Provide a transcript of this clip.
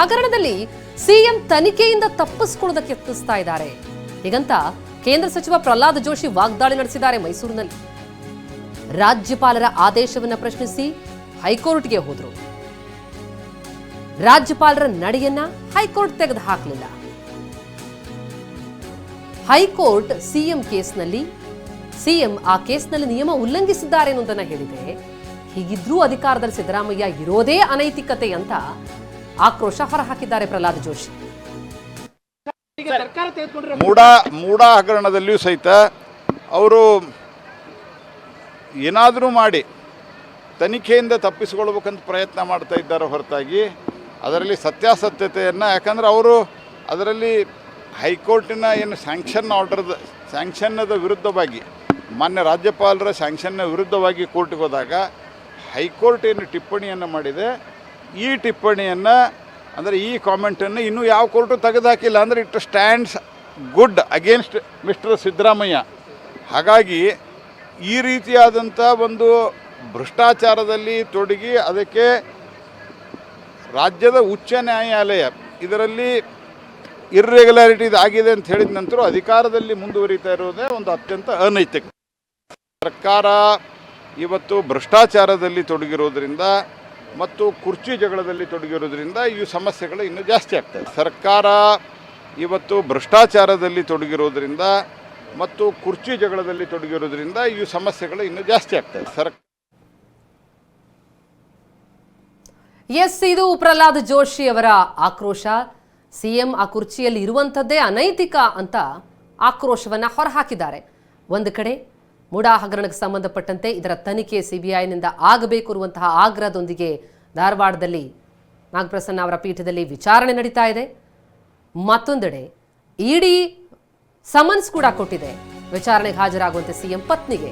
ಹಗರಣದಲ್ಲಿ ಸಿಎಂ ತನಿಖೆಯಿಂದ ತಪ್ಪಿಸಿಕೊಳ್ಳೋದಕ್ಕೆ ಯತ್ನಿಸ್ತಾ ಇದ್ದಾರೆ. ಹೀಗಂತ ಕೇಂದ್ರ ಸಚಿವ ಪ್ರಹ್ಲಾದ್ ಜೋಶಿ ವಾಗ್ದಾಳಿ ನಡೆಸಿದ್ದಾರೆ ಮೈಸೂರಿನಲ್ಲಿ. ರಾಜ್ಯಪಾಲರ ಆದೇಶವನ್ನು ಪ್ರಶ್ನಿಸಿ ಹೈಕೋರ್ಟ್ಗೆ ಹೋದರು. ರಾಜ್ಯಪಾಲರ ನಡೆಯನ್ನ ಹೈಕೋರ್ಟ್ ತೆಗೆದು ಹಾಕಲಿಲ್ಲ. ಹೈಕೋರ್ಟ್ ಸಿಎಂ ಆ ಕೇಸ್ನಲ್ಲಿ ನಿಯಮ ಉಲ್ಲಂಘಿಸಿದ್ದಾರೆ ಅನ್ನೋದನ್ನ ಹೇಳಿದೆ. ಹೀಗಿದ್ರೂ ಅಧಿಕಾರದಲ್ಲಿ ಸಿದ್ದರಾಮಯ್ಯ ಇರೋದೇ ಅನೈತಿಕತೆ ಅಂತ ಆಕ್ರೋಶ ಹೊರಹಾಕಿದ್ದಾರೆ ಪ್ರಹ್ಲಾದ್ ಜೋಶಿ. ಮೂಡ ಹಗರಣದಲ್ಲಿಯೂ ಸಹಿತ ಅವರು ಏನಾದರೂ ಮಾಡಿ ತನಿಖೆಯಿಂದ ತಪ್ಪಿಸಿಕೊಳ್ಬೇಕಂತ ಪ್ರಯತ್ನ ಮಾಡ್ತಾ ಇದ್ದಾರೆ ಹೊರತಾಗಿ ಅದರಲ್ಲಿ ಸತ್ಯಾಸತ್ಯತೆಯನ್ನು, ಯಾಕಂದರೆ ಅವರು ಅದರಲ್ಲಿ ಹೈಕೋರ್ಟಿನ ಏನು ಸ್ಯಾಂಕ್ಷನ್ನದ ವಿರುದ್ಧವಾಗಿ, ಮಾನ್ಯ ರಾಜ್ಯಪಾಲರ ಸ್ಯಾಂಕ್ಷನ್ನ ವಿರುದ್ಧವಾಗಿ ಕೋರ್ಟ್ಗೆ ಹೋದಾಗ ಹೈಕೋರ್ಟ್ ಏನು ಟಿಪ್ಪಣಿಯನ್ನು ಮಾಡಿದೆ, ಈ ಟಿಪ್ಪಣಿಯನ್ನು ಅಂದರೆ ಈ ಕಾಮೆಂಟನ್ನು ಇನ್ನೂ ಯಾವ ಕೋರ್ಟು ತೆಗೆದುಹಾಕಿಲ್ಲ. ಅಂದರೆ it stands good against mister Siddaramaiah. ಹಾಗಾಗಿ ಈ ರೀತಿಯಾದಂಥ ಒಂದು ಭ್ರಷ್ಟಾಚಾರದಲ್ಲಿ ತೊಡಗಿ ಅದಕ್ಕೆ ರಾಜ್ಯದ ಉಚ್ಚ ನ್ಯಾಯಾಲಯ ಇದರಲ್ಲಿ ಇರ್ರೆಗ್ಯುಲಾರಿಟೀಸ್ ಆಗಿದೆ ಅಂತ ಹೇಳಿದ ನಂತರ ಅಧಿಕಾರದಲ್ಲಿ ಮುಂದುವರಿತಾ ಇರೋದೇ ಒಂದು ಅತ್ಯಂತ ಅನೈತಿಕ. ಸರ್ಕಾರ ಇವತ್ತು ಭ್ರಷ್ಟಾಚಾರದಲ್ಲಿ ತೊಡಗಿರೋದ್ರಿಂದ ಮತ್ತು ಕುರ್ಚಿ ಜಗಳದಲ್ಲಿ ತೊಡಗಿರೋದ್ರಿಂದ ಈ ಸಮಸ್ಯೆಗಳು ಇನ್ನೂ ಜಾಸ್ತಿ ಆಗ್ತವೆ. ಸರ್ಕಾರ ಇವತ್ತು ಭ್ರಷ್ಟಾಚಾರದಲ್ಲಿ ತೊಡಗಿರೋದ್ರಿಂದ ಮತ್ತು ಕುರ್ಚಿ ಜಗಳದಲ್ಲಿ ತೊಡಗಿರೋದ್ರಿಂದ ಈ ಸಮಸ್ಯೆಗಳು ಇನ್ನೂ ಜಾಸ್ತಿ ಆಗ್ತವೆ. ಇದು ಪ್ರಹ್ಲಾದ್ ಜೋಶಿ ಅವರ ಆಕ್ರೋಶ. ಸಿಎಂ ಆ ಕುರ್ಚಿಯಲ್ಲಿ ಇರುವಂಥದ್ದೇ ಅನೈತಿಕ ಅಂತ ಆಕ್ರೋಶವನ್ನ ಹೊರಹಾಕಿದ್ದಾರೆ. ಒಂದು ಕಡೆ ಮೂಡಾ ಹಗರಣಕ್ಕೆ ಸಂಬಂಧಪಟ್ಟಂತೆ ಇದರ ತನಿಖೆ ಸಿಬಿಐನಿಂದ ಆಗಬೇಕು ಇರುವಂತಹ ಆಗ್ರಹದೊಂದಿಗೆ ಧಾರವಾಡದಲ್ಲಿ ನಾಗಪ್ರಸನ್ನ ಅವರ ಪೀಠದಲ್ಲಿ ವಿಚಾರಣೆ ನಡೀತಾ ಇದೆ. ಮತ್ತೊಂದೆಡೆ ಇಡಿ ಸಮನ್ಸ್ ಕೂಡ ಕೊಟ್ಟಿದೆ ವಿಚಾರಣೆಗೆ ಹಾಜರಾಗುವಂತೆ ಸಿಎಂ ಪತ್ನಿಗೆ.